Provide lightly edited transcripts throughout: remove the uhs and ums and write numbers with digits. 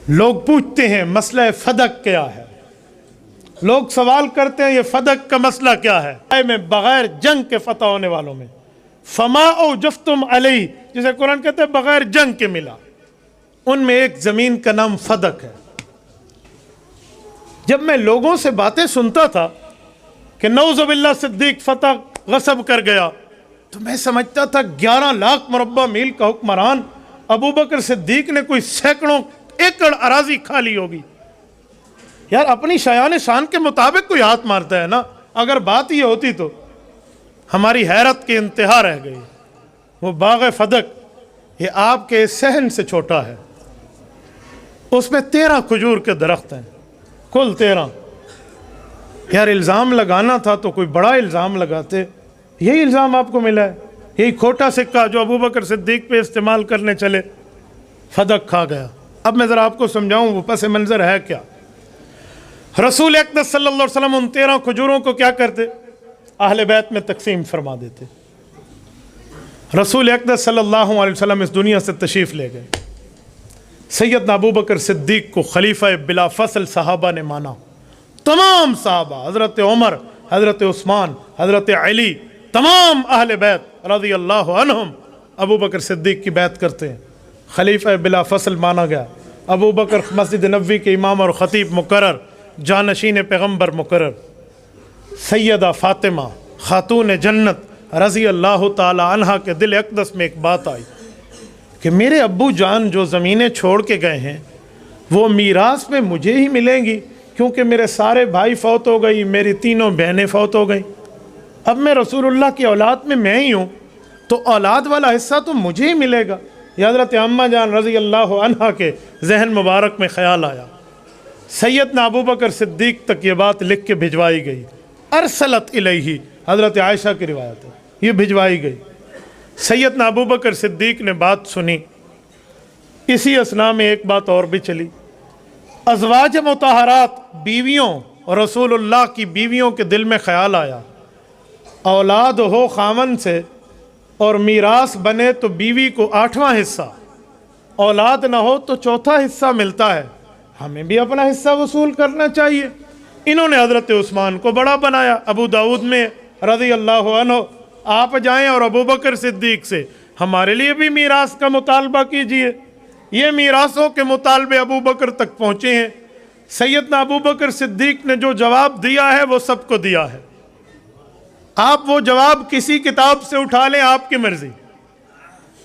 لوگ پوچھتے ہیں مسئلہ فدق کیا ہے، لوگ سوال کرتے ہیں یہ فدق کا مسئلہ کیا ہے؟ میں بغیر جنگ کے فتح ہونے والوں میں فما اوجفتم علیہ، جسے قرآن کہتے ہیں بغیر جنگ کے ملا، ان میں ایک زمین کا نام فدق ہے۔ جب میں لوگوں سے باتیں سنتا تھا کہ نعوذ باللہ صدیق فتح غصب کر گیا، تو میں سمجھتا تھا 11 لاکھ مربع میل کا حکمران ابو بکر صدیق نے کوئی سینکڑوں ایکڑ اراضی کھا لی ہوگی۔ یار اپنی شایان شان کے مطابق کوئی ہاتھ مارتا ہے نا، اگر بات یہ ہوتی تو ہماری حیرت کی انتہا رہ گئی۔ وہ باغ فدق یہ آپ کے صحن سے چھوٹا ہے، اس میں 13 کھجور کے درخت ہیں، کل 13۔ یار الزام لگانا تھا تو کوئی بڑا الزام لگاتے، یہی الزام آپ کو ملا ہے، یہی کھوٹا سکہ جو ابو بکر صدیق پہ استعمال کرنے چلے، فدق کھا گیا۔ اب میں ذرا آپ کو سمجھاؤں وہ پس منظر ہے کیا۔ رسول اقدس صلی اللہ علیہ وسلم ان 13 کھجوروں کو کیا کرتے؟ اہل بیت میں تقسیم فرما دیتے۔ رسول اقدس صلی اللہ علیہ وسلم اس دنیا سے تشریف لے گئے، سیدنا ابو بکر صدیق کو خلیفہ بلا فصل صحابہ نے مانا، تمام صحابہ، حضرت عمر، حضرت عثمان، حضرت علی، تمام اہل بیت رضی اللہ عنہم ابو بکر صدیق کی بیعت کرتے ہیں۔ خلیفہ بلا فصل مانا گیا، ابو بکر مسجد نبوی کے امام اور خطیب مقرر، جانشین پیغمبر مقرر۔ سیدہ فاطمہ خاتون جنت رضی اللہ تعالی عنہا کے دل اقدس میں ایک بات آئی کہ میرے ابو جان جو زمینیں چھوڑ کے گئے ہیں وہ میراث میں مجھے ہی ملیں گی، کیونکہ میرے سارے بھائی فوت ہو گئی، میری تینوں بہنیں فوت ہو گئیں، اب میں رسول اللہ کی اولاد میں ہی ہوں، تو اولاد والا حصہ تو مجھے ہی ملے گا۔ یہ حضرت اماں جان رضی اللہ عنہا کے ذہن مبارک میں خیال آیا۔ سیدنا ابو بکر صدیق تک یہ بات لکھ کے بھجوائی گئی، ارسلت الیہ، حضرت عائشہ کی روایت ہے، یہ بھجوائی گئی۔ سیدنا ابو بکر صدیق نے بات سنی، اسی اثناء میں ایک بات اور بھی چلی، ازواج مطہرات بیویوں اور رسول اللہ کی بیویوں کے دل میں خیال آیا، اولاد ہو خامن سے اور میراث بنے تو بیوی کو 8واں حصہ، اولاد نہ ہو تو 4تھا حصہ ملتا ہے، ہمیں بھی اپنا حصہ وصول کرنا چاہیے۔ انہوں نے حضرت عثمان کو بڑا بنایا، ابو داؤد میں رضی اللہ عنہ، آپ جائیں اور ابو بکر صدیق سے ہمارے لیے بھی میراث کا مطالبہ کیجئے۔ یہ میراثوں کے مطالبے ابو بکر تک پہنچے ہیں۔ سیدنا ابو بکر صدیق نے جو جواب دیا ہے وہ سب کو دیا ہے، آپ وہ جواب کسی کتاب سے اٹھا لیں، آپ کی مرضی۔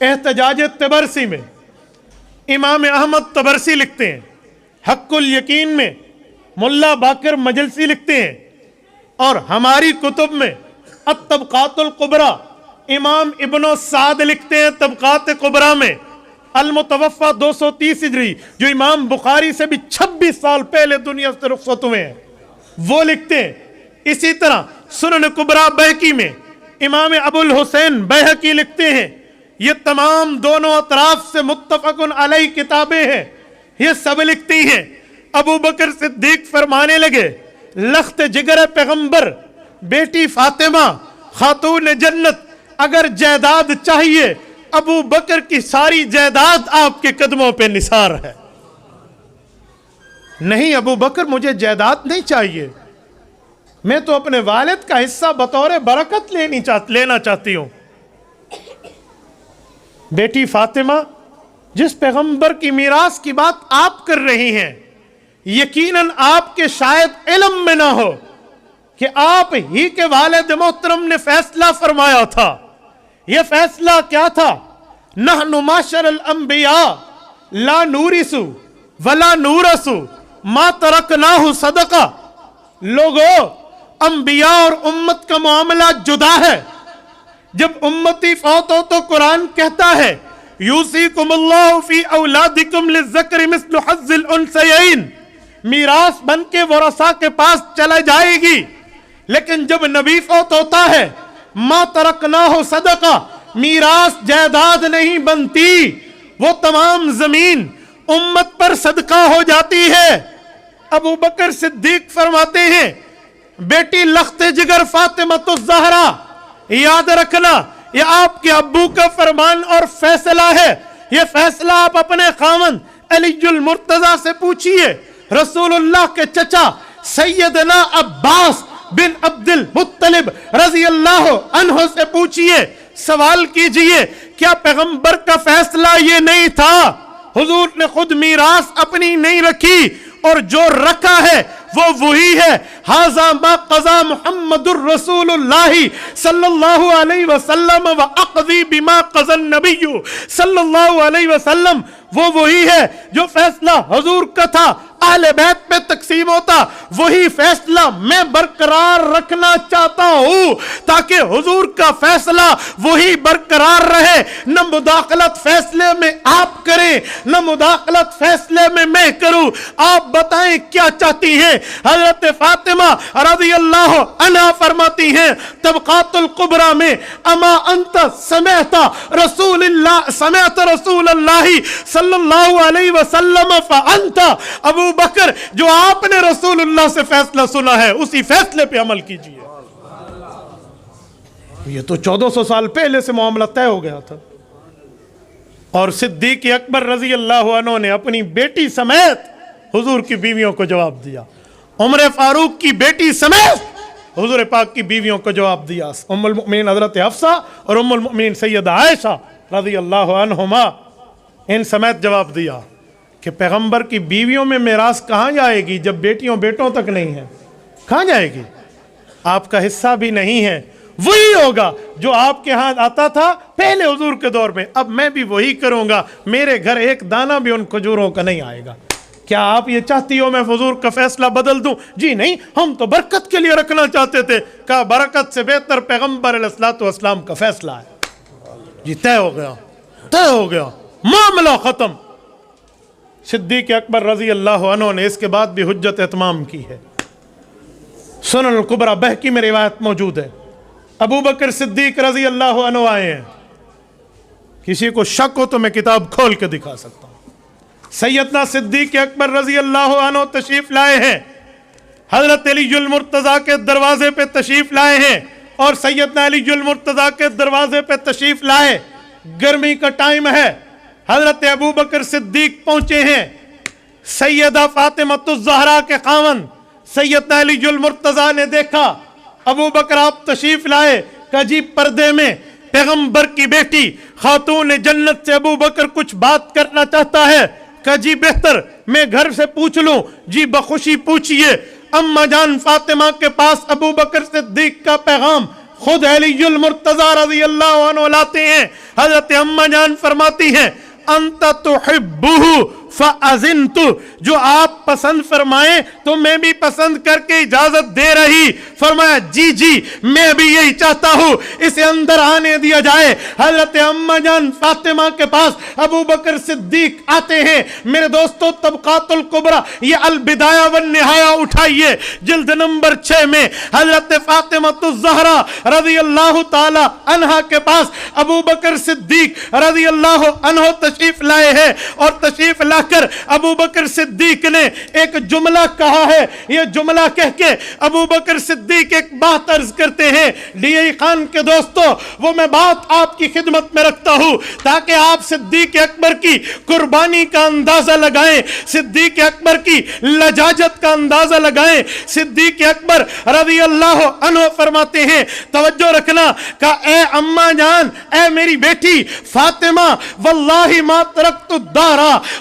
احتجاج طبرسی میں امام احمد طبرسی لکھتے ہیں، حق الیقین میں ملا باقر مجلسی لکھتے ہیں، اور ہماری کتب میں الطبقات القبریٰ امام ابن سعد لکھتے ہیں طبقات قبریٰ میں، المتوفہ 230 ہجری، جو امام بخاری سے بھی 26 سال پہلے دنیا سے رخصت ہوئے ہیں، وہ لکھتے ہیں۔ اسی طرح سنن کبریٰ بہقی میں امام ابو الحسین بہقی لکھتے ہیں، یہ تمام دونوں اطراف سے متفق علیہ کتابیں ہیں، یہ سب لکھتی ہیں۔ ابو بکر صدیق فرمانے لگے، لخت جگر پیغمبر، بیٹی فاطمہ خاتون جنت، اگر جائیداد چاہیے ابو بکر کی ساری جائیداد آپ کے قدموں پہ نثار ہے۔ نہیں ابو بکر مجھے جائیداد نہیں چاہیے، میں تو اپنے والد کا حصہ بطور برکت لینا چاہتی ہوں۔ بیٹی فاطمہ جس پیغمبر کی میراث کی بات آپ کر رہی ہیں، یقیناً آپ کے شاید علم میں نہ ہو کہ آپ ہی کے والد محترم نے فیصلہ فرمایا تھا۔ یہ فیصلہ کیا تھا؟ نحن معاشر الانبیاء لا نورث ولا نورث ما ترکناہ صدقہ۔ لوگوں، انبیاء اور امت کا معاملہ جدا ہے۔ جب امتی فوت ہو تو قرآن کہتا ہے یوصیکم اللہ فی اولادکم للذکر مثل حظ الانثیین، میراث بن کے ورثاء کے پاس چلا جائے گی، لیکن جب نبی فوت ہوتا ہے ما ترکناہ صدقہ، میراث جائیداد نہیں بنتی، وہ تمام زمین امت پر صدقہ ہو جاتی ہے۔ ابو بکر صدیق فرماتے ہیں، بیٹی لخت جگر فاطمہ الزہرا، یاد رکھنا یہ آپ کے ابو کا فرمان اور فیصلہ ہے. یہ فیصلہ آپ اپنے خاوند علی المرتضیٰ سے پوچھئے. رسول اللہ کے چچا سیدنا عباس بن عبد المطلب رضی اللہ عنہ سے پوچھئے. سوال کیجئے کیا پیغمبر کا فیصلہ یہ نہیں تھا؟ حضور نے خود میراث اپنی نہیں رکھی اور جو رکھا ہے وہ وہی ہے. ھذا ما قضا محمد الرسول اللہ صلی اللہ علیہ وسلم واقضی بما قضى النبی صلی اللہ علیہ وسلم. وہ وہی ہے جو فیصلہ حضور کا تھا اہل بیت پہ تقسیم ہوتا, وہی فیصلہ میں برقرار رکھنا چاہتا ہوں تاکہ حضور کا فیصلہ وہی برقرار رہے. نہ مداخلت فیصلے میں آپ کریں نہ مداخلت فیصلے میں کروں. آپ بتائیں کیا چاہتی ہیں؟ حضرت فاطمہ رضی اللہ عنہا فرماتی ہیں طبقات القبرى میں اما انت سمعت رسول اللہ صلی اللہ علیہ وسلم فانت ابو بکر, جو آپ نے رسول اللہ سے فیصلہ سنا ہے اسی فیصلے پہ عمل کیجئے. یہ تو 1400 سال پہلے سے معاملہ طے ہو گیا تھا. اور صدیق اکبر رضی اللہ عنہ نے اپنی بیٹی سمیت حضور کی بیویوں کو جواب دیا. عمر فاروق کی بیٹی سمیت حضور پاک کی بیویوں کو جواب دیا. ام المؤمنین حضرت حفصہ اور ام المؤمنین سیدہ عائشہ رضی اللہ عنہما, ان سمیت جواب دیا کہ پیغمبر کی بیویوں میں میراث کہاں جائے گی جب بیٹیوں بیٹوں تک نہیں ہے؟ کہاں جائے گی؟ آپ کا حصہ بھی نہیں ہے. وہی ہوگا جو آپ کے ہاں آتا تھا پہلے حضور کے دور میں. اب میں بھی وہی کروں گا, میرے گھر ایک دانہ بھی ان کھجوروں کا نہیں آئے گا. کیا آپ یہ چاہتی ہو میں حضور کا فیصلہ بدل دوں؟ جی نہیں, ہم تو برکت کے لیے رکھنا چاہتے تھے. کہا برکت سے بہتر پیغمبر علیہ الصلوۃ والسلام کا فیصلہ ہے. جی طے ہو گیا, طے ہو گیا, معاملہ ختم. صدیق اکبر رضی اللہ عنہ نے اس کے بعد بھی حجت اتمام کی ہے. سنن الکبریٰ بہقی میں روایت موجود ہے. ابو بکر صدیق رضی اللہ عنہ آئے ہیں. کسی کو شک ہو تو میں کتاب کھول کے دکھا سکتا ہوں. سیدنا صدیق اکبر رضی اللہ عنہ تشریف لائے ہیں, حضرت علی المرتضیٰ کے دروازے پہ تشریف لائے ہیں. اور سیدنا علی المرتضیٰ کے دروازے پہ تشریف لائے, گرمی کا ٹائم ہے, حضرت ابو بکر صدیق پہنچے ہیں. سیدہ فاطمہ الزہرا کے خاوند سیدنا علی المرتضیٰ نے دیکھا ابو بکر آپ تشریف لائے. کہ جی پردے میں پیغمبر کی بیٹی خاتون جنت سے ابو بکر کچھ بات کرنا چاہتا ہے. کہ جی بہتر میں گھر سے پوچھ لوں. جی بخوشی پوچھئے. اما جان فاطمہ کے پاس ابو بکر صدیق کا پیغام خود علی المرتضیٰ رضی اللہ عنہ لاتے ہیں. حضرت اما جان فرماتی ہیں انت تحبہ فاذنت, جو آپ پسند فرمائیں تو میں بھی پسند کر کے اجازت دے رہی. فرمایا جی جی میں بھی یہی چاہتا ہوں, اسے اندر آنے دیا جائے. حضرت اما جان فاطمہ کے پاس ابو بکر صدیق آتے ہیں. میرے دوستو طبقات الکبریٰ یہ البدایہ والنہایہ اٹھائیے جلد نمبر 6 میں حضرت فاطمہ الزہرا رضی اللہ تعالی عنہا کے پاس ابو بکر صدیق رضی اللہ عنہ تشریف لائے ہیں. اور تشریف لا کر ابو بکر صدیق نے ایک جملہ کہا ہے. یہ جملہ کہہ کے ابو بکر صدیق ایک بات عرض کرتے ہیں. ڈی خان کے دوستو وہ میں بات آپ کی خدمت میں رکھتا ہوں تاکہ آپ صدیق اکبر کی قربانی کا اندازہ لگائیں, صدیق اکبر کی لجاجت کا اندازہ لگائیں. صدیق اکبر رضی اللہ عنہ فرماتے ہیں توجہ رکھنا کہ اے اماں جان, اے میری بیٹی فاطمہ, واللہ ما ترکت الدار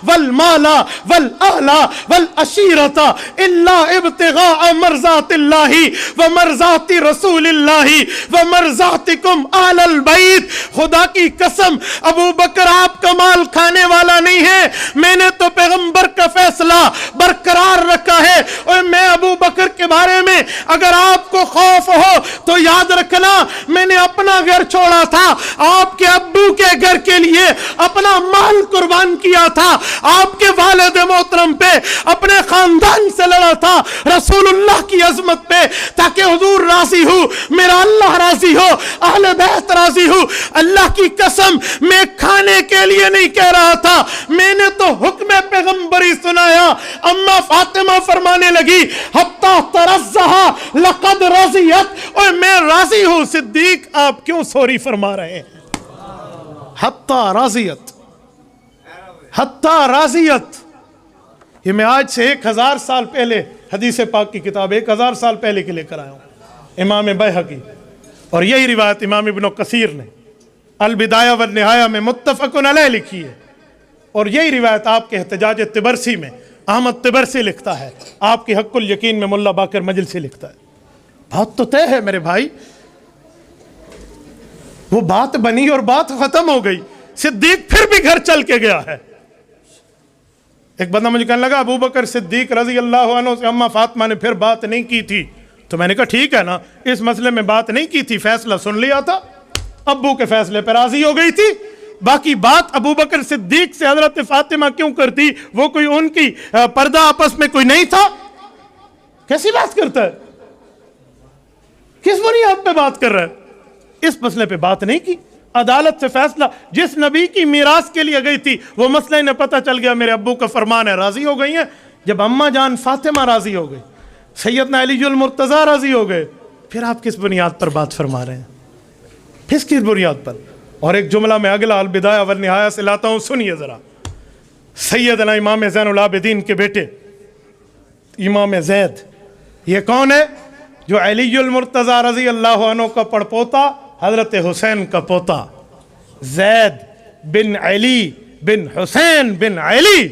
والمال والاہل والعشیرۃ الا ابتغاء مرضات اللہ ومرضات رسول اللہ ومرضاتکم اہل البیت. خدا کی قسم ابو بکر آپ کا مال کھانے والا نہیں ہے, میں نے تو پیغمبر کا فیصلہ برقرار رکھا ہے. اور میں ابو بکر کے بارے میں اگر آپ کو خوف ہو تو یاد رکھنا میں نے اپنا گھر چھوڑا تھا, آپ کے ابو کے کے گھر کے لیے اپنا مال قربان کیا تھا، آپ کے والد محترم پہ، اپنے خاندان سے لڑا تھا، رسول اللہ کی عظمت پہ، تاکہ حضور راضی ہو، میرا اللہ راضی ہو، اہل بیت راضی ہو۔ اللہ کی قسم میں کھانے کے لیے نہیں کہہ رہا تھا، میں نے تو حکم پیغمبری سنایا۔ اما فاطمہ فرمانے لگی حتی ترزہا لقد رضیت، اور میں راضی ہوں۔ صدیق آپ کیوں سوری فرما رہے ہیں؟ حتی رضیت، حتی رضیت، یہ میں آج سے 1000 سال پہلے حدیث پاک کی کتاب 1000 سال پہلے کے لے کر آیا ہوں، امام بیہقی، اور یہی روایت امام ابن کثیر نے البدایہ والنہایہ میں متفق علیہ لکھی ہے، اور یہی روایت آپ کے احتجاج طبرسی میں احمد طبرسی لکھتا ہے، آپ کی حق الیقین میں ملا باقر مجلسی لکھتا ہے۔ بات تو طے ہے میرے بھائی، وہ بات بنی اور بات ختم ہو گئی۔ صدیق پھر بھی گھر چل کے گیا ہے۔ ایک بندہ مجھے کہنے لگا ابو بکر صدیق رضی اللہ عنہ سے اماں فاطمہ نے پھر بات نہیں کی تھی، تو میں نے کہا ٹھیک ہے نا، اس مسئلے میں بات نہیں کی تھی، فیصلہ سن لیا تھا، ابو کے فیصلے پر راضی ہو گئی تھی، باقی بات ابو بکر صدیق سے حضرت فاطمہ کیوں کرتی؟ وہ کوئی ان کی پردہ آپس میں کوئی نہیں تھا؟ کیسی بات کرتا ہے؟ کس بنیاد پہ بات کر رہا ہے؟ اس مسئلے پہ بات نہیں کی، عدالت سے فیصلہ، جس نبی کی میراث کے لیے گئی تھی وہ مسئلہ انہیں پتہ چل گیا میرے ابو کا فرمان ہے، راضی ہو گئی ہیں۔ جب اماں جان فاطمہ راضی ہو گئی، سیدنا علی المرتضیٰ راضی ہو گئے، پھر آپ کس بنیاد پر بات فرما رہے ہیں؟ کس بنیاد پر؟ اور ایک جملہ میں اگلا البدایہ والنہایہ سے لاتا ہوں، سنیے ذرا۔ سیدنا امام زین العابدین کے بیٹے امام زید، یہ کون ہے؟ جو علی المرتضیٰ رضی اللہ عنہ کا پڑپوتا، حضرت حسین کا پوتا، زید بن علی بن حسین بن علی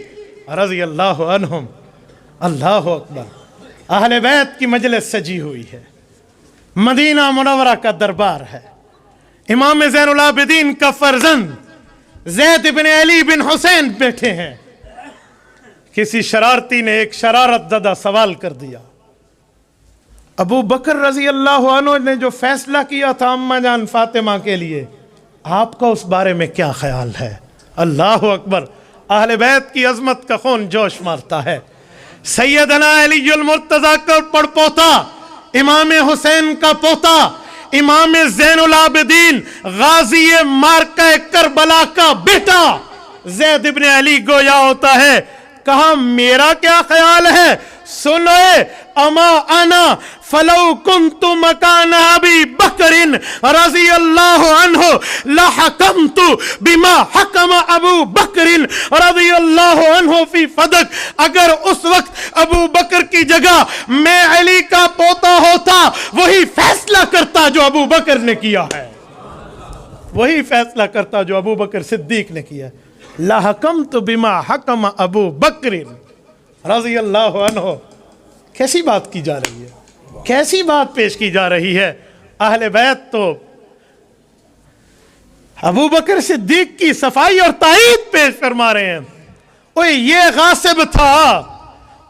رضی اللہ عنہم۔ اللہ اکبر، اہل بیت کی مجلس سجی ہوئی ہے، مدینہ منورہ کا دربار ہے، امام زین العابدین کا فرزند زید بن علی بن حسین بیٹھے ہیں۔ کسی شرارتی نے ایک شرارت زدہ سوال کر دیا، ابو بکر رضی اللہ عنہ نے جو فیصلہ کیا تھا اماں جان فاطمہ کے لیے، آپ کا اس بارے میں کیا خیال ہے؟ اللہ اکبر، اہل بیت کی عظمت کا خون جوش مارتا ہے۔ سیدنا علی المرتضیٰ کا پڑپوتا، امام حسین کا پوتا، امام زین العابدین غازی مارکہ کربلا کا بیٹا زید بن علی گویا ہوتا ہے۔ کہا میرا کیا خیال ہے؟ سنوے، اما انا فلو کنت مکان ابی بکر رضی اللہ عنہ لحکمت بما حکم ابو بکر رضی اللہ عنہ فی فدق۔ اگر اس وقت ابو بکر کی جگہ میں علی کا پوتا ہوتا، وہی فیصلہ کرتا جو ابو بکر نے کیا ہے، وہی فیصلہ کرتا جو ابو بکر صدیق نے کیا ہے۔ لحکمت بما حکم ابو بکر رضی اللہ عنہ۔ کیسی بات کی جا رہی ہے، کیسی بات پیش کی جا رہی ہے؟ اہل بیت تو ابو بکر صدیق کی صفائی اور تائید پیش فرما رہے ہیں۔ اوہ یہ غاصب تھا،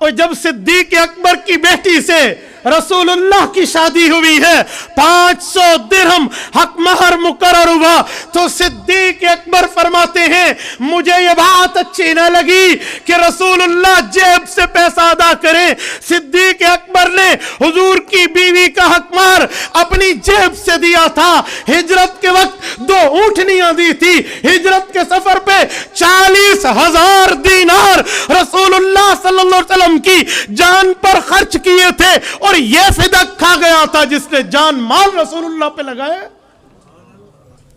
اور جب صدیق اکبر کی بیٹی سے رسول اللہ کی شادی ہوئی ہے، 500 درہم حق مہر مقرر ہوا، تو صدیق اکبر فرماتے ہیں مجھے یہ بات اچھی نہ لگی کہ رسول اللہ جیب سے پیسہ ادا کریں۔ صدیق اکبر نے حضور کی بیوی کا حق مہر اپنی جیب سے دیا تھا۔ ہجرت کے وقت 2 اونٹنیاں دی تھی، ہجرت کے سفر پہ 40,000 دینار رسول اللہ صلی اللہ علیہ وسلم کی جان پر خرچ کیے تھے، اور یہ فدق کھا گیا تھا جس نے جان مال رسول اللہ پہ لگائے۔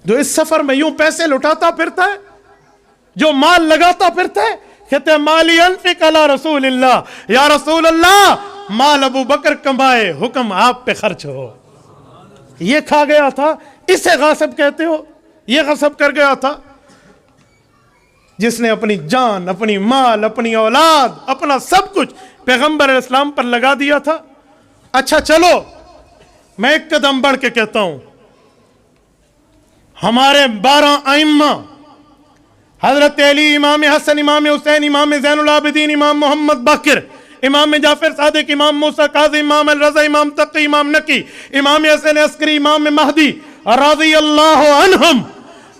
جو اس سفر میں یوں پیسے لٹاتا پھرتا ہے، جو مال لگاتا پھرتا ہے، کہتے ہیں مالی انفق علی رسول اللہ، یا رسول اللہ مال ابو بکر کمائے، حکم آپ پہ خرچ ہو۔ یہ کھا گیا تھا، اسے غاصب کہتے ہو؟ یہ غصب کر گیا تھا جس نے اپنی جان، اپنی مال، اپنی اولاد، اپنا سب کچھ پیغمبر اسلام پر لگا دیا تھا۔ اچھا چلو میں ایک قدم بڑھ کے کہتا ہوں، ہمارے 12 ائمہ حضرت علی، امام حسن، امام حسین، امام زین العابدین، امام محمد باقر، امام جعفر صادق، امام موسیٰ کاظم، امام الرضا، امام تقی، امام نقی، امام حسن عسکری، امام مہدی رضی اللہ عنہم،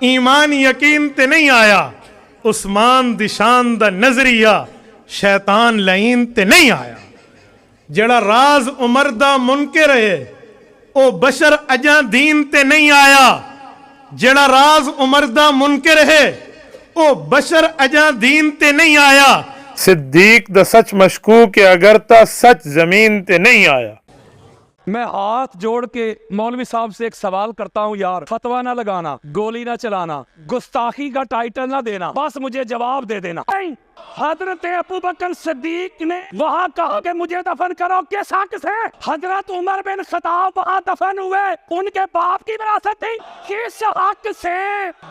ایمان یقین تے نہیں آیا، عثمان دی شان دا نظریہ شیطان لعین تے نہیں آیا، جڑا راز عمر دا منکر ہے او بشر اجاں دین تے نہیں آیا، جڑا راز عمر دا منکر ہے او بشر اجاں دین تے نہیں آیا، صدیق دا سچ مشکوک ہے اگر تا سچ زمین تے نہیں آیا۔ میں ہاتھ جوڑ کے مولوی صاحب سے ایک سوال کرتا ہوں یار، فتویٰ نہ لگانا، گولی نہ چلانا، گستاخی کا ٹائٹل نہ دینا، بس مجھے جواب دے دینا۔ حضرت ابوبکر صدیق نے وہاں کہا کہ مجھے دفن کرو، کس حق سے؟ حضرت عمر بن خطاب وہاں دفن ہوئے، ان کے باپ کی وراثت تھی، کس حق سے؟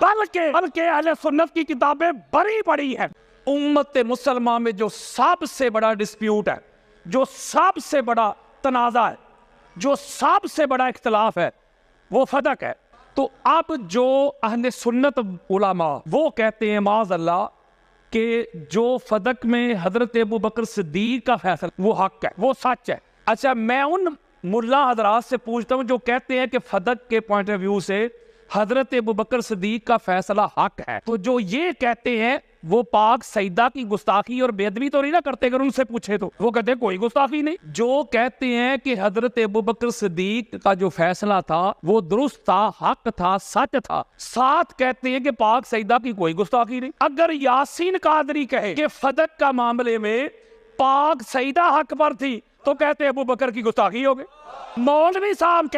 بلکہ اہل سنت کی کتابیں بڑی بڑی ہیں۔ امت مسلمہ میں جو سب سے بڑا ڈسپیوٹ ہے، جو سب سے بڑا تنازع ہے، جو سب سے بڑا اختلاف ہے، وہ فدق ہے۔ تو اب جو اہل سنت علماء وہ کہتے ہیں معاذ اللہ کہ جو فدق میں حضرت ابوبکر صدیق کا فیصلہ وہ حق ہے، وہ سچ ہے۔ اچھا میں ان ملا حضرات سے پوچھتا ہوں جو کہتے ہیں کہ فدق کے پوائنٹ آف ویو سے حضرت ابوبکر صدیق کا فیصلہ حق ہے، تو جو یہ کہتے ہیں وہ پاک سیدہ کی گستاخی اور بے ادبی تو نہیں نہ کرتے؟ اگر ان سے پوچھے تو وہ کہتے ہیں کوئی گستاخی نہیں۔ جو کہتے ہیں کہ حضرت ابوبکر صدیق کا جو فیصلہ تھا وہ درست تھا، حق تھا، سچ تھا، ساتھ کہتے ہیں کہ پاک سیدہ کی کوئی گستاخی نہیں۔ اگر یاسین قادری کہے کہ فدق کا معاملے میں پاک سیدہ حق پر تھی تو کہتے ہیں ابوبکر کی گستاخی ہو گئی۔ مولوی صاحب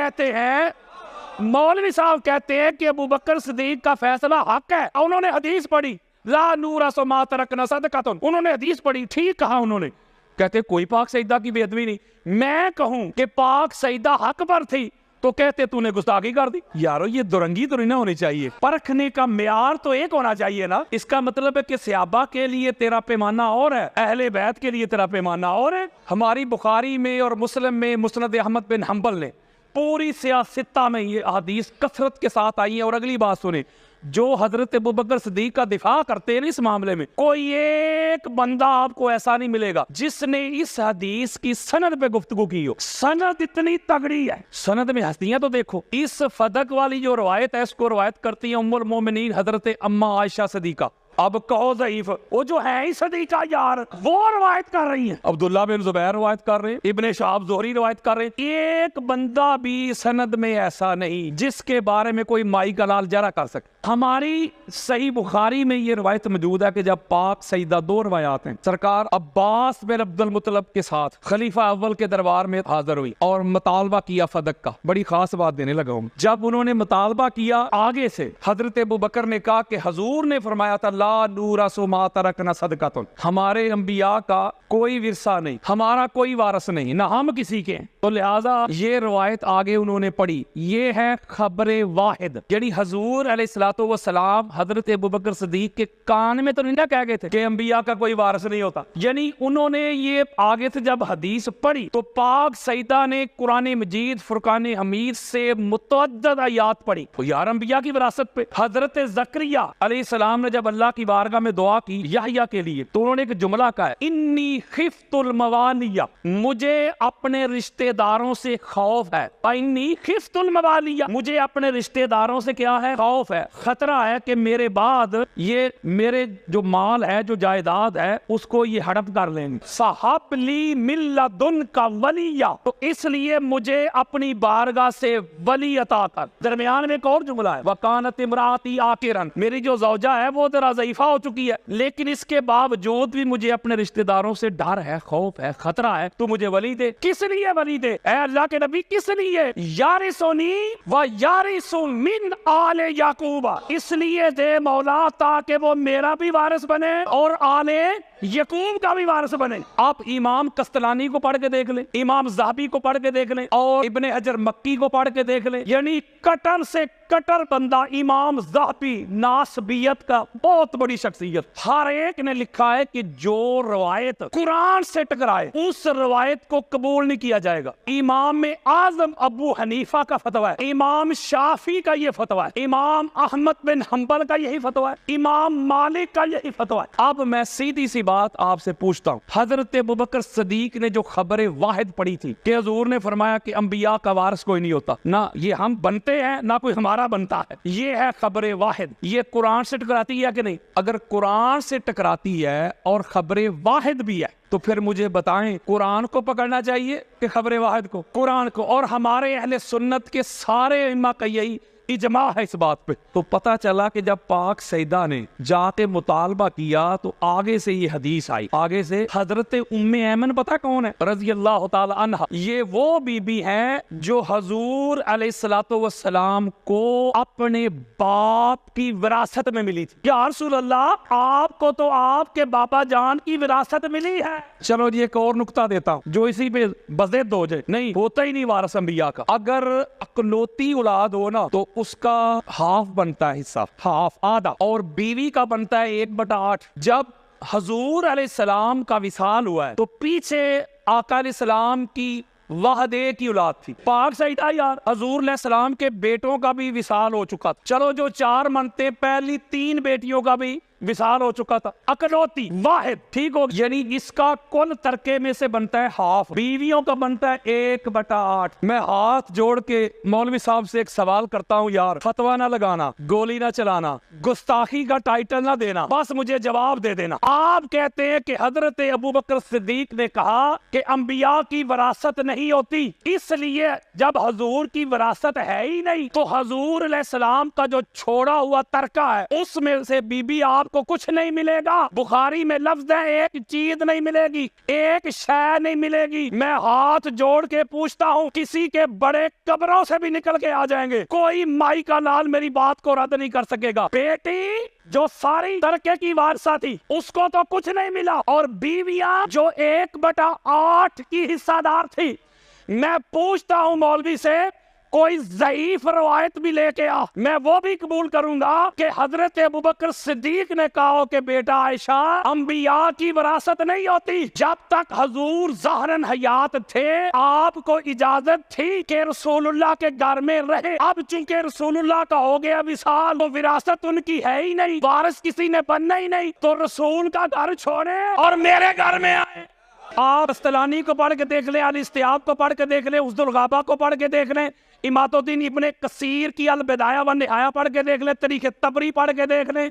کہتے ہیں کہ ابوبکر صدیق کا فیصلہ حق ہے، انہوں نے حدیث پڑھی لا نورث ما ترکنا صدقۃ، انہوں نے حدیث پڑھی، ٹھیک کہا انہوں نے، کہتے کوئی پاک سیدہ کی بے ادبی نہیں۔ میں کہوں کہ پاک سیدہ حق پر تھی تو کہتے تو نے گستاخی کر دی۔ یارو یہ درنگی تو نہیں نہ ہونی چاہیے، پرکھنے کا معیار تو ایک ہونا چاہیے نا۔ اس کا مطلب ہے کہ صحابہ کے لیے تیرا پیمانہ اور ہے، اہل بیت کے لیے تیرا پیمانہ اور ہے۔ ہماری بخاری میں اور مسلم میں مسند احمد بن حنبل نے پوری سیاستہ میں یہ احادیث کثرت کے ساتھ آئی ہیں۔ اور اگلی بات سنیں، جو حضرت ابوبکر صدیق کا دفاع کرتے ہیں اس معاملے میں، کوئی ایک بندہ آپ کو ایسا نہیں ملے گا جس نے اس حدیث کی سند پہ گفتگو کی ہو۔ سند اتنی تگڑی ہے، سند میں ہستیاں تو دیکھو۔ اس فدق والی جو روایت ہے اس کو روایت کرتی ہیں ام المومنین حضرت اما عائشہ صدیقہ۔ اب کہو ضعیف، وہ جو ہے ہی صدیقہ یار، وہ روایت کر رہی ہیں، عبداللہ بن زبیر روایت کر رہے ہیں، ابن شہاب زہری روایت کر رہے ہیں۔ ایک بندہ بھی سند میں ایسا نہیں جس کے بارے میں کوئی مائی کا لال جرا کر سکے۔ ہماری صحیح بخاری میں یہ روایت موجود ہے کہ جب پاک سیدہ، دو روایات ہیں، سرکار عباس بن عبد المطلب کے ساتھ خلیفہ اول کے دربار میں حاضر ہوئی اور مطالبہ کیا فدق کا۔ بڑی خاص بات دینے لگا ہوں، جب انہوں نے مطالبہ کیا آگے سے حضرت ابوبکر نے کہا کہ حضور نے فرمایا تھا لا نورث ما ترکنا صدقۃ، ہمارے انبیاء کا کوئی ورثہ نہیں، ہمارا کوئی وارث نہیں، نہ ہم کسی کے ہیں۔ تو لہٰذا یہ روایت آگے انہوں نے پڑھی، یہ ہے خبر واحد، یعنی حضور علیہ الصلوۃ والسلام حضرت ابوبکر صدیق کے کان میں تو نہیں نہ کہہ گئے تھے کہ انبیاء کا کوئی وارث نہیں ہوتا، یعنی انہوں نے یہ آگے سے جب حدیث پڑھی تو پاک سیدہ نے قرآن مجید فرقان حمید سے متعدد آیات پڑھی، تو یار انبیاء کی وراثت پہ۔ حضرت زکریا علیہ السلام نے جب اللہ کی بارگاہ میں دعا کی یحییٰ کے لیے تو انہوں نے ایک جملہ کہا ہے انی خفت الموالیہ، مجھے اپنے رشتہ داروں سے خوف ہے، انی خفت الموالیہ، مجھے اپنے رشتہ داروں سے کیا ہے؟ خوف ہے، خطرہ ہے کہ میرے بعد یہ میرے جو مال ہے، جو جائیداد ہے، اس کو یہ ہڑپ کر لیں گے۔ صحب لی من لدنک ولیہ، تو اس لیے مجھے اپنی بارگاہ سے ولی عطا کر۔ درمیان میں ایک اور جملہ ہے وکانت امراتی عاقرا، میری جو زوجہ ہے وہ ذرا ضعیفہ ہو چکی ہے، لیکن اس کے باوجود بھی مجھے اپنے رشتہ داروں سے ڈر ہے، خوف ہے، خطرہ ہے، تو مجھے ولی دے۔ کس لیے ولی دے اے اللہ کے نبی؟ کس لیے؟ یارثنی و یارث من آل یعقوب، اس لیے دے مولا تاکہ وہ میرا بھی وارث بنے اور آل یعقوب کا بھی وارث بنے۔ آپ امام قسطلانی کو پڑھ کے دیکھ لیں، امام ذہبی کو پڑھ کے دیکھ لیں، اور ابن حجر مکی کو پڑھ کے دیکھ لیں، یعنی کٹر سے کٹر بندہ امام ذہبی، ناسبیت کا بہت بڑی شخصیت، ہر ایک نے لکھا ہے کہ جو روایت قرآن سے ٹکرائے اس روایت کو قبول نہیں کیا جائے گا۔ امام اعظم ابو حنیفہ کا فتویٰ ہے، امام شافعی کا یہ فتویٰ ہے، امام احمد بن حنبل کا یہی فتویٰ ہے، امام مالک کا یہی فتویٰ ہے۔ اب میں سیدھی سی بات آپ سے پوچھتا ہوں، حضرت ابوبکر صدیق نے جو خبر واحد پڑھی تھی کہ حضور نے فرمایا کہ انبیاء کا وارث کوئی نہیں ہوتا، نہ یہ ہم بنتے ہیں نہ کوئی ہمارا بنتا ہے، یہ ہے خبر واحد، یہ قرآن سے ٹکراتی ہے کہ نہیں؟ اگر قرآن سے ٹکراتی ہے اور خبر واحد بھی ہے تو پھر مجھے بتائیں قرآن کو پکڑنا چاہیے کہ خبر واحد کو؟ قرآن کو۔ اور ہمارے اہل سنت کے سارے ائمہ کا یہی اجماع ہے اس بات پہ۔ تو پتہ چلا کہ جب پاک سیدہ نے جا کے مطالبہ کیا تو آگے سے یہ حدیث آئی، آگے سے حضرت ام ایمن پتہ کون ہے رضی اللہ تعالی عنہ، یہ وہ بی بی ہیں جو حضور علیہ السلام کو اپنے باپ کی وراثت میں ملی تھی۔ یا رسول اللہ، آپ کو تو آپ کے بابا جان کی وراثت ملی ہے۔ چلو جی ایک اور نقطہ دیتا ہوں جو اسی پہ بضد ہو جائے، نہیں ہوتا ہی نہیں وارث انبیاء کا۔ اگر اکلوتی اولاد ہو نا تو اس کا ہاف بنتا ہے، حصہ ہاف آدھا، اور بیوی کا بنتا ہے 1/8۔ جب حضور علیہ السلام کا وصال ہوا ہے تو پیچھے آقا علیہ السلام کی واحد ایک ہی اولاد تھی، پاک سیدہ یار۔ حضور علیہ السلام کے بیٹوں کا بھی وصال ہو چکا تھا، چلو جو 4 منتے پہلی 3 بیٹیوں کا بھی وصال ہو چکا تھا، اکلوتی واحد، ٹھیک ہو، یعنی اس کا کل ترکے میں سے بنتا ہے ہاف، بیویوں کا بنتا ہے 1/8۔ میں ہاتھ جوڑ کے مولوی صاحب سے ایک سوال کرتا ہوں یار، فتویٰ نہ لگانا، گولی نہ چلانا، گستاخی کا ٹائٹل نہ دینا، بس مجھے جواب دے دینا۔ آپ کہتے ہیں کہ حضرت ابوبکر صدیق نے کہا کہ انبیاء کی وراثت نہیں ہوتی، اس لیے جب حضور کی وراثت ہے ہی نہیں تو حضور علیہ السلام کا جو چھوڑا ہوا ترکہ ہے اس میں سے بی بی آپ کو کچھ نہیں ملے گا۔ بخاری میں لفظ ہے ایک چیز نہیں ملے گی، ایک شے نہیں ملے گی۔ میں ہاتھ جوڑ کے پوچھتا ہوں، کسی کے بڑے قبروں سے بھی نکل کے آ جائیں گے، کوئی مائی کا لال میری بات کو رد نہیں کر سکے گا۔ بیٹی جو ساری ترکے کی وارثہ تھی اس کو تو کچھ نہیں ملا، اور بیویاں جو 1/8 کی حصہ دار تھی۔ میں پوچھتا ہوں مولوی سے، کوئی ضعیف روایت بھی لے کے آ، میں وہ بھی قبول کروں گا کہ حضرت ابوبکر صدیق نے کہا کہ بیٹا عائشہ، انبیاء کی وراثت نہیں ہوتی۔ جب تک حضور ظاہراً حیات تھے آپ کو اجازت تھی کہ رسول اللہ کے گھر میں رہے، اب چونکہ رسول اللہ کا ہو گیا وصال تو وراثت ان کی ہے ہی نہیں، وارث کسی نے بننا ہی نہیں، تو رسول کا گھر چھوڑے اور میرے گھر میں آئے۔ آپ استلانی کو پڑھ کے دیکھ لیں، الاستیاب کو پڑھ کے دیکھ لیں، اسد الغابہ کو پڑھ کے دیکھ لیں، امات الدین ابن کثیر کی البدایہ والنہایہ پڑھ کے دیکھ لیں، تاریخ طبری پڑھ کے دیکھ لیں،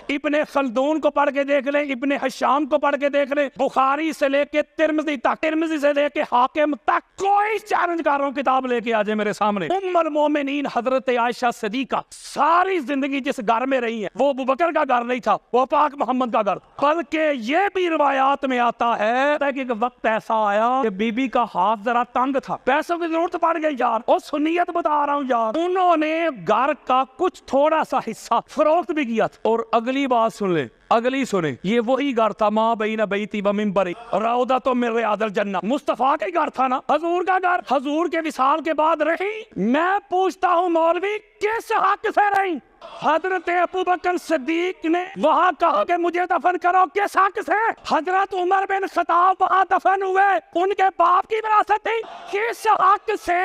ابن خلدون کو پڑھ کے دیکھ لیں، ابن حشام کو پڑھ کے دیکھ لیں، بخاری سے لے کے ترمذی تک، ترمذی سے لے کے حاکم تک، کوئی چیلنج کر رہا ہوں کتاب لے کے آ جائے میرے سامنے۔ ام المومنین حضرت عائشہ صدیقہ ساری زندگی جس گھر میں رہی ہیں وہ ابوبکر کا گھر نہیں تھا، وہ پاک محمد کا گھر، بلکہ یہ بھی روایات میں آتا ہے کہ ایک وقت ایسا آیا کہ بی بی کا ہاتھ ذرا تنگ تھا، پیسوں کی ضرورت پڑ گئی یار، اور سنیت بتا رہا ہوں یار، انہوں نے گھر کا کچھ تھوڑا سا حصہ فروخت بھی کیا تھا۔ اور اگلی بات سن لیں، اگلی سنیں، یہ وہی گھر تھا ماں بین بیتی و منبری روضۃ من ریاض الجنہ، مصطفیٰ کا گھر تھا نا، حضور کا گھر، حضور کے وصال کے بعد رہی۔ میں پوچھتا ہوں مولوی کس حق سے رہی؟ حضرت ابوبکر صدیق نے وہاں کہا کہ مجھے دفن کرو، کس حق سے؟ حضرت عمر بن خطاب وہاں دفن ہوئے، ان کے باپ کی وراثت تھی، کس حق سے؟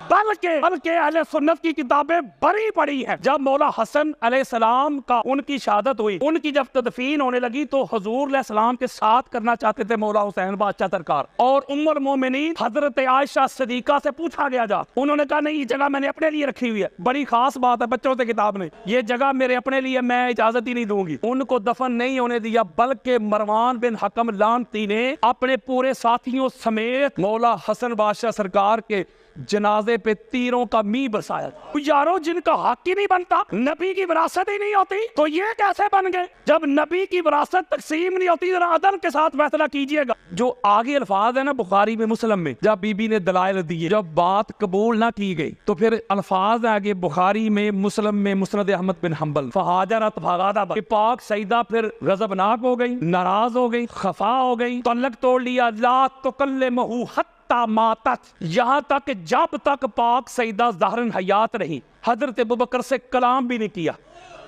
بلکہ اہل سنت کی کتابیں بڑی پڑی ہیں۔ جب مولا حسن علیہ السلام کا ان کی شہادت ہوئی، ان کی جب تدفین ہونے لگی تو حضور علیہ السلام کے ساتھ کرنا چاہتے تھے مولا حسین بادشاہ سرکار، اور ام المومنین حضرت عائشہ صدیقہ سے پوچھا گیا جا، انہوں نے کہا نہیں یہ جگہ میں نے اپنے لیے رکھی ہوئی ہے، بڑی خاص بات ہے بچوں سے کتاب نے، یہ جگہ میرے اپنے لیے، میں اجازت ہی نہیں دوں گی۔ ان کو دفن نہیں ہونے دیا، بلکہ مروان بن حکم لعنتی نے اپنے پورے ساتھیوں سمیت مولا حسن بادشاہ سرکار کے جنازے پہ تیروں کا می برسایا۔ یارو جن کا حق ہی نہیں بنتا، نبی کی وراثت ہی نہیں ہوتی، تو یہ کیسے بن گئے؟ جب نبی کی وراثت تقسیم نہیں ہوتی ذرا عدل کے ساتھ فیصلہ کیجئے گا۔ جو آگے الفاظ ہے نا بخاری میں مسلم میں، جب بی بی نے دلائل دیے، جب بات قبول نہ کی گئی تو پھر الفاظ آگے بخاری میں مسلم میں مسند احمد بن حنبل، فہاجرت فغاضب، کہ پاک سیدہ پھر غضبناک ہو گئی، ناراض ہو گئی، خفا ہو گئی، تعلق توڑ لیا، لا تکلمہ حتی ماتت، یہاں تک جب تک پاک سیدہ ظاہراً حیات رہی حضرت ابوبکر سے کلام بھی نہیں کیا،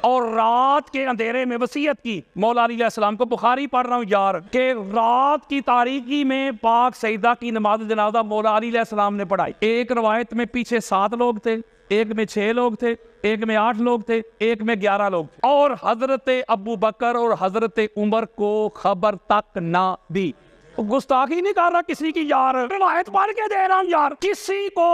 اور رات کے اندھیرے میں وصیت کی مولا علی علیہ السلام کو۔ بخاری پڑھ رہا ہوں یار کہ رات کی تاریکی میں پاک سیدہ کی نماز جنازہ مولا علی علیہ السلام نے پڑھائی۔ ایک روایت میں پیچھے 7 لوگ تھے، ایک میں 6 لوگ تھے، ایک میں 8 لوگ تھے، ایک میں 11 لوگ تھے، اور حضرت ابو بکر اور حضرت عمر کو خبر تک نہ دی۔ گستاخی نہیں کر رہا کسی کی یار، روایت پڑھ کے دے رہا ہوں یار۔ کسی کو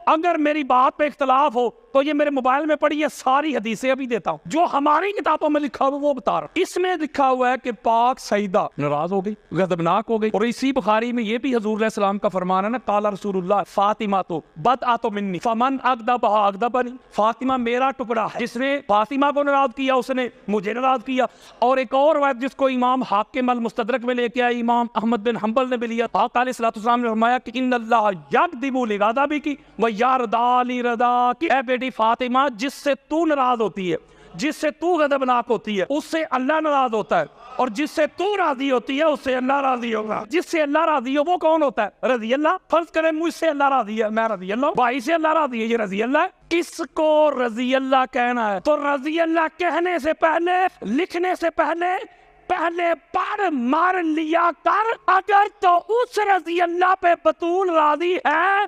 اگر میری بات پہ اختلاف ہو تو یہ میرے موبائل میں پڑھی ہے، ساری حدیثیں ابھی دیتا ہوں جو ہماری کتابوں میں لکھا ہوا وہ بتا رہا ہوں۔ اس میں لکھا ہوا ہے کہ پاک سیدہ ناراض ہو گئی، غضبناک ہو گئی، اور اسی بخاری میں یہ بھی حضور علیہ السلام کا فرمان ہے نا، قال رسول اللہ فاطمہ تو بدعۃ منی فمن اغضبها اغضبنی، فاطمہ میرا ٹکڑا ہے، جس نے فاطمہ کو ناراض کیا اس نے مجھے ناراض کیا۔ اور ایک اور روایت جس کو امام حاکم المستدرک میں لے کے آئے، امام احمد بن حنبل نے بھی لیا، آقا علیہ الصلوۃ والسلام نے فرمایا کہ ان اللہ یغضب لغضبک ویرضی لرضاک، اے بیٹی فاطمہ جس سے تو ناراض ہوتی ہے، جس سے تو غضبناک ہوتی ہے اس سے اللہ ناراض ہوتا ہے، اور جس سے تو راضی ہوتی ہے اس سے اللہ راضی ہوگا۔ جس سے اللہ راضی ہو وہ کون ہوتا ہے؟ رضی اللہ۔ فرض کریں مجھ سے اللہ راضی ہے، میں رضی اللہ، بھائی سے اللہ راضی ہے، یہ رضی اللہ ہے۔ کس کو رضی اللہ کہنا ہے تو رضی اللہ کہنے سے پہلے، لکھنے سے پہلے پڑھ مار لیا کر۔ اگر تو اس رضی اللہ پہ بطول راضی ہے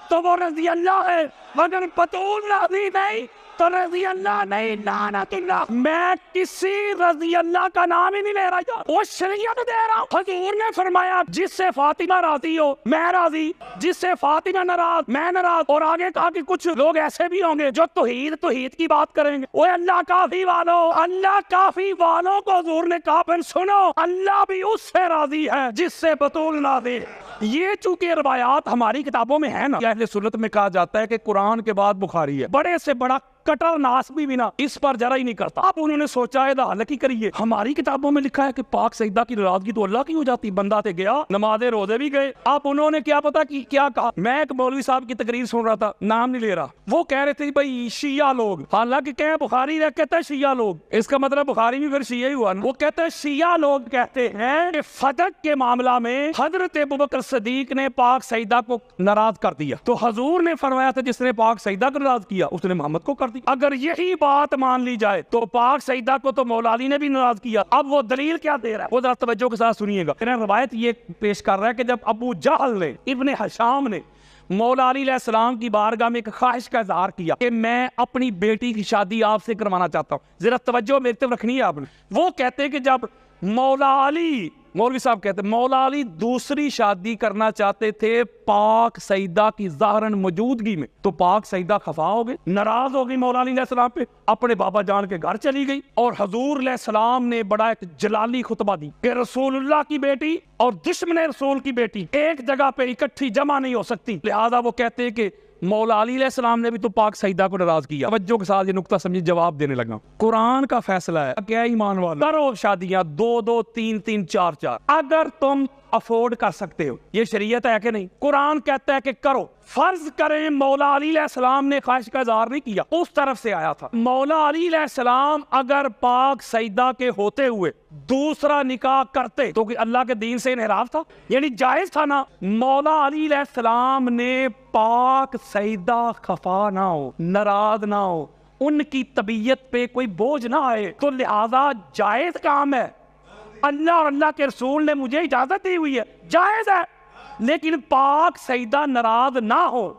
تو وہ رضی اللہ ہے، اگر بطول راضی نہیں تو رضی اللہ نہیں، لعنت اللہ۔ میں کسی رضی اللہ کا نام ہی نہیں لے رہا یار، وہ شریعت دے رہا ہوں۔ حضور نے فرمایا جس سے فاطمہ راضی ہو میں راضی، جس سے فاطمہ ناراض میں ناراض۔ اور آگے کہا کہ کچھ لوگ ایسے بھی ہوں گے جو توحید کی بات کریں گے، وہ اللہ کافی والوں، اللہ کافی والوں کو حضور نے کہا پھر سنو اللہ بھی اس سے راضی ہے جس سے بطول نہ دے۔ یہ چونکہ روایات ہماری کتابوں میں ہے نا، اہل سنت میں کہا جاتا ہے کہ قرآن کے بعد بخاری ہے، بڑے سے بڑا کٹر ناسبی بھی نا اس پر جرا ہی نہیں کرتا۔ اب انہوں نے سوچا ہے حل کی کریے، ہماری کتابوں میں لکھا ہے کہ پاک سیدہ کی ناراضگی تو اللہ کی ہو جاتی، بندہ تے گیا نمازیں روزے بھی گئے۔ اب انہوں نے کیا پتا کہ کیا کہا، میں ایک مولوی صاحب کی تقریر سن رہا تھا، نام نہیں لے رہا، وہ کہہ رہے تھے بھائی شیعہ لوگ، حالانکہ کہیں بخاری رہ کہتا ہے شیعہ لوگ، اس کا مطلب بخاری بھی پھر شیعہ ہی ہوا نا۔ وہ کہتے ہیں شیعہ لوگ کہتے ہیں کہ فتح کے معاملہ میں حضرت ابوبکر صدیق نے پاک سیدہ کو ناراض کر دیا، تو حضور نے فرمایا تھا جس نے پاک سیدہ کو ناراض کیا اس نے محمد کو کر دیا۔ اگر یہی بات مان لی جائے تو پاک سیدہ کو تو مولا علی نے بھی ناراض کیا۔ اب وہ دلیل کیا دے رہا ہے وہ ذرا توجہ کے ساتھ سنیے گا۔ روایت یہ پیش کر رہا ہے کہ جب ابو جہل نے، ابن حشام نے مولا علی علیہ السلام کی بارگاہ میں ایک خواہش کا اظہار کیا کہ میں اپنی بیٹی کی شادی آپ سے کروانا چاہتا ہوں، ذرا توجہ میری طرف رکھنی ہے آپ نے۔ وہ کہتے ہیں کہ جب مولا علی، مولوی صاحب کہتے ہیں مولا علی دوسری شادی کرنا چاہتے تھے پاک سیدہ کی ظاہراً موجودگی میں، تو پاک سیدہ خفا ہو گئی، ناراض ہو گئی مولا علی علیہ السلام پہ، اپنے بابا جان کے گھر چلی گئی، اور حضور علیہ السلام نے بڑا ایک جلالی خطبہ دی کہ رسول اللہ کی بیٹی اور دشمن رسول کی بیٹی ایک جگہ پہ اکٹھی جمع نہیں ہو سکتی، لہذا وہ کہتے ہیں کہ مولا علی علیہ السلام نے بھی تو پاک سیدہ کو ناراض کیا۔ توجہ کے ساتھ یہ نقطہ سمجھی، جواب دینے لگا۔ قرآن کا فیصلہ ہے کیا ایمان والا، کرو شادیاں 2 2 3 3 4 4 اگر تم افورڈ کر سکتے ہو، یہ شریعت ہے کہ نہیں؟ قرآن کہتا ہے کہ کرو۔ فرض کریں مولا علی علیہ السلام نے خواہش کا اظہار نہیں کیا، اس طرف سے آیا تھا، مولا علی علیہ السلام اگر پاک سیدہ کے ہوتے ہوئے دوسرا نکاح کرتے تو کہ اللہ کے دین سے انحراف تھا، یعنی جائز تھا نا۔ مولا علی علیہ السلام نے پاک سیدہ خفا نہ ہو، ناراض نہ ہو، ان کی طبیعت پہ کوئی بوجھ نہ آئے، تو لہذا جائز کام ہے، اللہ اور اللہ کے رسول نے مجھے اجازت دی ہوئی ہے، جائز ہے، لیکن پاک سیدہ ناراض نہ ہو،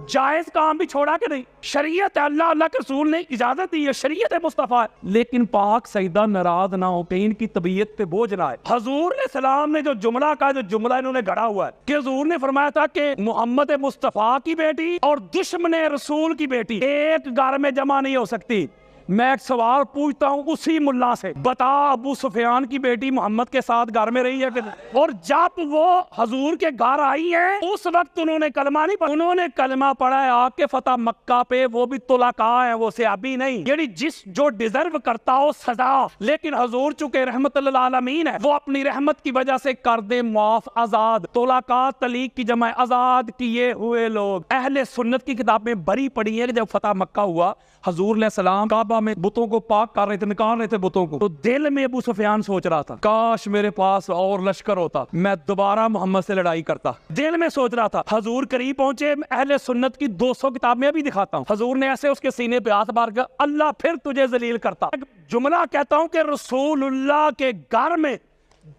جائز کام بھی چھوڑا کہ نہیں؟ شریعت ہے، اللہ اللہ کے رسول نے اجازت دی ہے، شریعت مصطفیٰ ہے، لیکن پاک سیدہ ناراض نہ ہو، کہیں ان کی طبیعت پہ بوجھ نہ آئے۔ حضور علیہ السلام نے جو جملہ کہا، جو جملہ انہوں نے گھڑا ہوا ہے کہ حضور نے فرمایا تھا کہ محمد مصطفیٰ کی بیٹی اور دشمن رسول کی بیٹی ایک گھر میں جمع نہیں ہو سکتی۔ میں ایک سوال پوچھتا ہوں اسی ملا سے، بتا ابو سفیان کی بیٹی محمد کے ساتھ گھر میں رہی ہے کہ، اور جب وہ حضور کے گھر آئی ہیں اس وقت انہوں نے کلمہ نہیں پڑھا، انہوں نے کلمہ پڑھا ہے آ کے فتح مکہ پہ، وہ بھی طلقاء ہیں، وہ صحابی نہیں، یعنی جو ڈیزرو کرتا ہو سزا، لیکن حضور چونکہ رحمت للعالمین ہے، وہ اپنی رحمت کی وجہ سے کر دے معاف، آزاد، طلقاء طلیق کی جمع آزاد کیے ہوئے لوگ۔ اہل سنت کی کتابیں بری پڑھی ہیں کہ جب فتح مکہ ہوا حضور علیہ السلام کعبہ میں بتوں کو پاک کر رہے تھے، نکال رہے تھے بتوں کو، تو دل میں ابو سفیان سوچ رہا تھا کاش میرے پاس اور لشکر ہوتا، میں دوبارہ محمد سے لڑائی کرتا، دل میں سوچ رہا تھا۔ حضور قریب پہنچے، اہل سنت کی 200 کتابیں بھی دکھاتا ہوں، حضور نے ایسے اس کے سینے پہ ہاتھ مار کر اللہ پھر تجھے ذلیل کرتا۔ جملہ کہتا ہوں کہ رسول اللہ کے گھر میں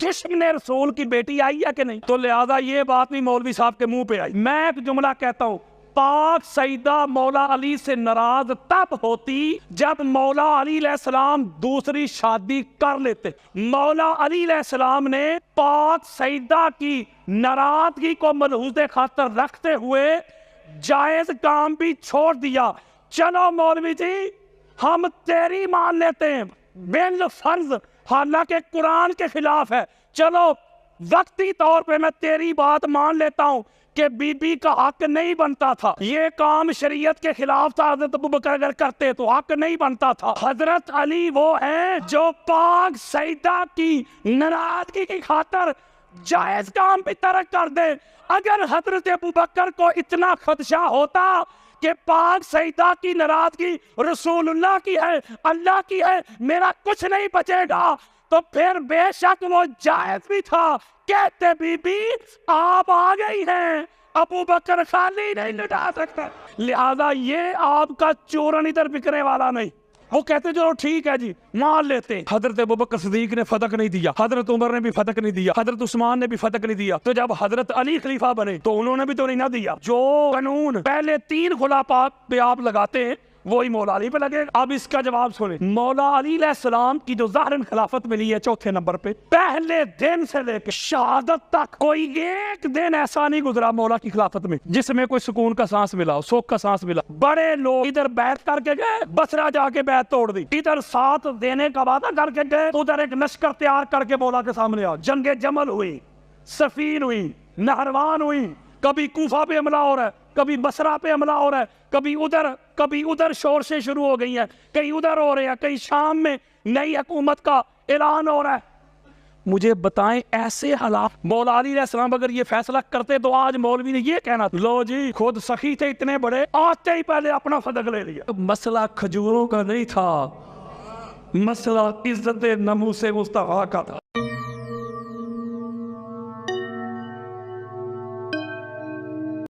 دشمن رسول کی بیٹی آئی ہے کہ نہیں، تو لہذا یہ بات نہیں مولوی صاحب کے منہ پہ آئی۔ میں ایک جملہ کہتا ہوں، پاک سیدہ مولا علی سے ناراض تب ہوتی جب مولا علی علیہ السلام دوسری شادی کر لیتے. مولا علی علیہ السلام نے پاک سیدہ کی ناراضگی کو ملحوظ خاطر رکھتے ہوئے جائز کام بھی چھوڑ دیا. چلو مولوی جی ہم تیری مان لیتے ہیں بالفرض، حالانکہ قرآن کے خلاف ہے، چلو وقتی طور پہ میں تیری بات مان لیتا ہوں کہ بی بی کا حق نہیں بنتا تھا، یہ کام شریعت کے خلاف تھا، حضرت ابوبکر اگر کرتے تو حق نہیں بنتا تھا. حضرت علی وہ ہیں جو پاک سیدہ کی ناراضگی کی خاطر جائز کام بھی ترک کر دے. اگر حضرت ابوبکر کو اتنا خدشہ ہوتا کہ پاک سیدہ کی ناراضگی رسول اللہ کی ہے، اللہ کی ہے، میرا کچھ نہیں بچے گا، تو پھر بے شک وہ جائز بھی تھا. کہتے بی بی آپ آ گئی ہیں، ابوبکر خالی نہیں لٹا سکتا، لہذا یہ آپ کا چورن ادھر بکنے والا نہیں. وہ کہتے چلو ٹھیک ہے جی مان لیتے. حضرت ابوبکر صدیق نے فتق نہیں دیا، حضرت عمر نے بھی فتق نہیں دیا، حضرت عثمان نے بھی فتق نہیں دیا، تو جب حضرت علی خلیفہ بنے تو انہوں نے بھی تو نہیں نہ دیا. جو قانون پہلے 3 خلفاء پہ آپ لگاتے ہیں وہی مولا علی پہ لگے. اب اس کا جواب سنیں. مولا علی علیہ السلام کی جو ظاہراً خلافت ملی ہے 4تھے نمبر پہ، پہلے دن سے لے کے شہادت تک کوئی ایک دن ایسا نہیں گزرا مولا کی خلافت میں جس میں کوئی سکون کا سانس ملا، سوکھ کا سانس ملا. بڑے لوگ ادھر بیعت کر کے گئے، بصرہ جا کے بیعت توڑ دی، ادھر ساتھ دینے کا وعدہ کر کے گئے، ادھر ایک لشکر تیار کر کے مولا کے سامنے آ. جنگ جمل ہوئی، صفین ہوئی، نہروان ہوئی، کبھی کوفہ پہ حملہ ہو رہا ہے، کبھی بصرہ پہ حملہ ہو رہا ہے، کبھی ادھر شور سے شروع ہو گئی ہیں، کہیں ادھر ہو رہے ہیں، کہیں شام میں نئی حکومت کا اعلان ہو رہا ہے. مجھے بتائیں ایسے حالات مولا علی علیہ السلام اگر یہ فیصلہ کرتے تو آج مولوی نے یہ کہنا لو جی خود سخی تھے اتنے بڑے، آتے ہی پہلے اپنا فتق لے لیا. مسئلہ کھجوروں کا نہیں تھا، مسئلہ عزت ناموس مصطفیٰ کا تھا.